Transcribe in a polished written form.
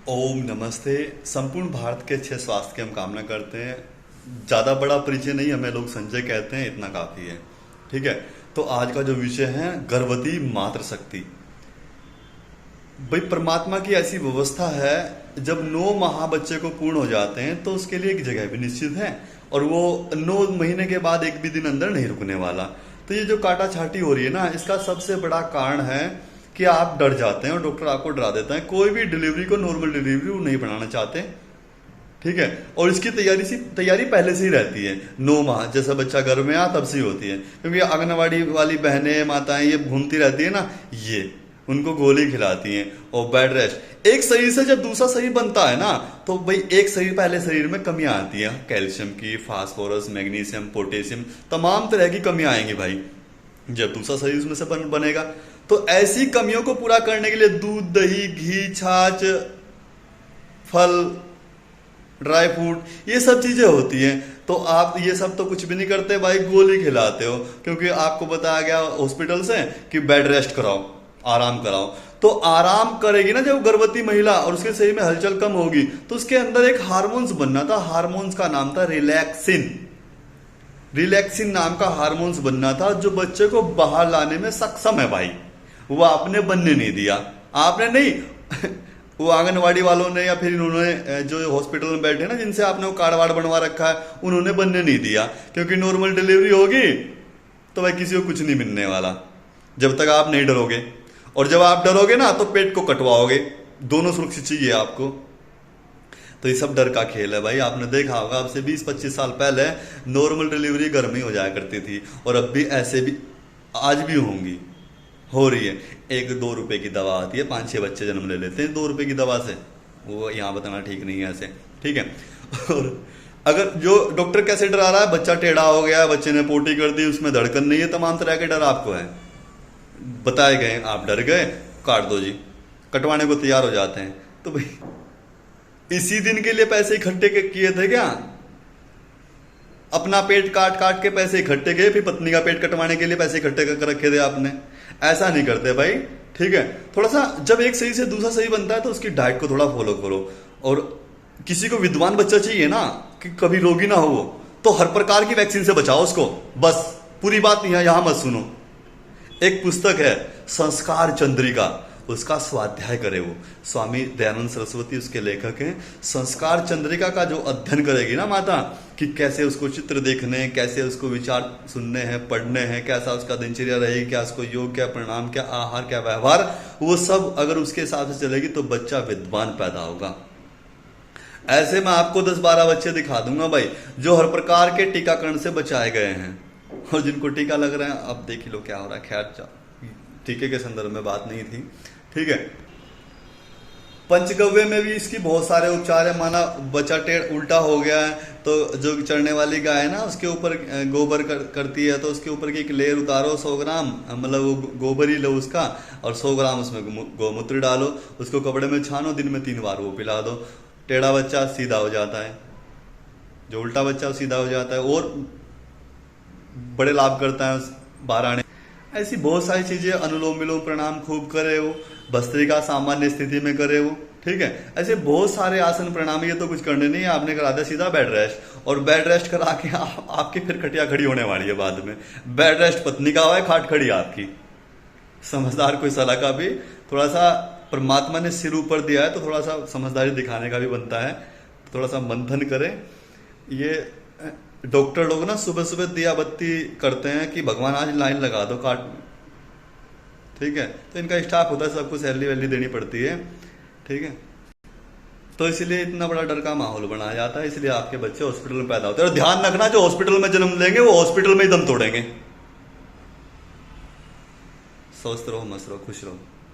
ओम नमस्ते। संपूर्ण भारत के अच्छे स्वास्थ्य की हम कामना करते हैं। ज़्यादा बड़ा परिचय नहीं, हमें लोग संजय कहते हैं, इतना काफ़ी है। ठीक है। तो आज का जो विषय है गर्भवती मातृशक्ति। भाई परमात्मा की ऐसी व्यवस्था है, जब 9 माह बच्चे को पूर्ण हो जाते हैं तो उसके लिए एक जगह भी निश्चित है, और वो 9 महीने के बाद एक भी दिन अंदर नहीं रुकने वाला। तो ये जो काटा छाटी हो रही है ना, इसका सबसे बड़ा कारण है कि आप डर जाते हैं और डॉक्टर आपको डरा देता है। कोई भी डिलीवरी को नॉर्मल डिलीवरी वो नहीं बनाना चाहते। ठीक है। और इसकी तैयारी पहले से ही रहती है। 9 माह जैसा बच्चा घर में आ तब से ही होती है, क्योंकि आंगनवाड़ी वाली बहनें माताएं ये घूमती रहती है ना, ये उनको गोली खिलाती हैं और बेड रेस्ट। एक शरीर से जब दूसरा शरीर बनता है ना, तो भाई एक शरीर पहले शरीर में कमियां आती हैं, कैल्शियम की, फास्फोरस, मैग्नीशियम, पोटेशियम, तमाम तरह की कमियां आएंगी भाई जब दूसरा शरीर उसमें से बनेगा। तो ऐसी कमियों को पूरा करने के लिए दूध, दही, घी, छाछ, फल, ड्राई फ्रूट, ये सब चीजें होती हैं। तो आप ये सब तो कुछ भी नहीं करते भाई, गोली खिलाते हो, क्योंकि आपको बताया गया हॉस्पिटल से कि बेड रेस्ट कराओ, आराम कराओ। तो आराम करेगी ना जब गर्भवती महिला और उसके शरीर में हलचल कम होगी, तो उसके अंदर एक हार्मोन्स बनना था। हार्मोन्स का नाम था रिलैक्सिन। रिलैक्सिन नाम का हार्मोन्स बनना था, जो बच्चे को बाहर लाने में सक्षम है भाई। वो आपने बनने नहीं दिया, आपने नहीं वो आंगनवाड़ी वालों ने या फिर इन्होंने जो हॉस्पिटल में बैठे ना, जिनसे आपने वो कार्ड वार्ड बनवा रखा है, उन्होंने बनने नहीं दिया। क्योंकि नॉर्मल डिलीवरी होगी तो भाई किसी को कुछ नहीं मिलने वाला जब तक आप नहीं डरोगे। और जब आप डरोगे ना तो पेट को कटवाओगे, दोनों सुरक्षित चाहिए आपको। तो ये सब डर का खेल है भाई। आपने देखा होगा, अब से 20-25 साल पहले नॉर्मल डिलीवरी घर में ही हो जाया करती थी, और अब भी ऐसे भी आज भी होंगी, हो रही है। 1-2 रुपए की दवा आती है, 5-6 बच्चे जन्म ले लेते हैं 2 रुपए की दवा से। वो यहाँ बताना ठीक नहीं है ऐसे। ठीक है। और अगर जो डॉक्टर कैसे डरा रहा है, बच्चा टेढ़ा हो गया, बच्चे ने पोटी कर दी, उसमें धड़कन नहीं है, तमाम तरह के डर आपको है, बताए गए, आप डर गए, काट दो जी, कटवाने को तैयार हो जाते हैं। तो भाई इसी दिन के लिए पैसे इकट्ठे किए थे क्या? अपना पेट काट काट के पैसे इकट्ठे किए, फिर पत्नी का पेट कटवाने के लिए पैसे इकट्ठे कर रखे थे आपने? ऐसा नहीं करते भाई। ठीक है। थोड़ा सा जब एक सही से दूसरा सही बनता है तो उसकी डाइट को थोड़ा फॉलो करो। और किसी को विद्वान बच्चा चाहिए ना, कि कभी रोगी ना हो, तो हर प्रकार की वैक्सीन से बचाओ उसको। बस पूरी बात यहां मत सुनो। एक पुस्तक है संस्कार चंद्रिका, उसका स्वाध्याय करे। वो स्वामी दयानंद सरस्वती उसके लेखक हैं। संस्कार चंद्रिका का जो अध्ययन करेगी ना माता, कि कैसे उसको चित्र देखने, कैसे उसको विचार सुनने हैं, पढ़ने हैं, कैसा उसका दिनचर्या रहेगी, क्या उसको योग, क्या प्रणाम, क्या आहार, क्या व्यवहार, वो सब अगर उसके हिसाब से चलेगी तो बच्चा विद्वान पैदा होगा। ऐसे मैं आपको 10-12 बच्चे दिखा दूंगा भाई, जो हर प्रकार के टीकाकरण से बचाए गए हैं, और जिनको टीका लग रहे हैं अब देख ही लो क्या हो रहा है। खैर, टीके के संदर्भ में बात नहीं थी। ठीक है। पंचगव्य में भी इसकी बहुत सारे उपचार है। माना बच्चा टेढ़ उल्टा हो गया है, तो जो चढ़ने वाली गाय है ना, उसके ऊपर गोबर करती है, तो उसके ऊपर की एक लेयर उतारो 100 ग्राम, मतलब वो गोबर ही लो उसका, और 100 ग्राम उसमें गोमूत्र डालो, उसको कपड़े में छानो, दिन में 3 बार वो पिला दो। टेढ़ा बच्चा सीधा हो जाता है, जो उल्टा बच्चा सीधा हो जाता है, और बड़े लाभ करता है बाहर आने। ऐसी बहुत सारी चीजें, अनुलोम विलोम प्राणायाम खूब करे वो, भस्त्रिका सामान्य स्थिति में करे वो। ठीक है। ऐसे बहुत सारे आसन प्राणायाम, ये तो कुछ करने नहीं है, आपने करा दिया सीधा बेड रेस्ट, और बेड रेस्ट करा के आपकी फिर खटिया खड़ी होने वाली है बाद में। बेड रेस्ट पत्नी का हुआ है, खाट खड़ी आपकी। समझदार कोई सलाह का भी थोड़ा सा, परमात्मा ने सिर ऊपर दिया है तो थोड़ा सा समझदारी दिखाने का भी बनता है। थोड़ा सा मंथन करें। ये डॉक्टर लोग ना सुबह सुबह दिया बत्ती करते हैं कि भगवान आज लाइन लगा दो काट में। ठीक है। तो इनका स्टाफ होता है, सबको सैलरी वैलरी देनी पड़ती है। ठीक है। तो इसलिए इतना बड़ा डर का माहौल बनाया जाता है, इसलिए आपके बच्चे हॉस्पिटल में पैदा होते हैं। और ध्यान रखना, जो हॉस्पिटल में जन्म लेंगे वो हॉस्पिटल में ही दम तोड़ेंगे। स्वस्थ रहो, मस्त रहो, खुश रहो।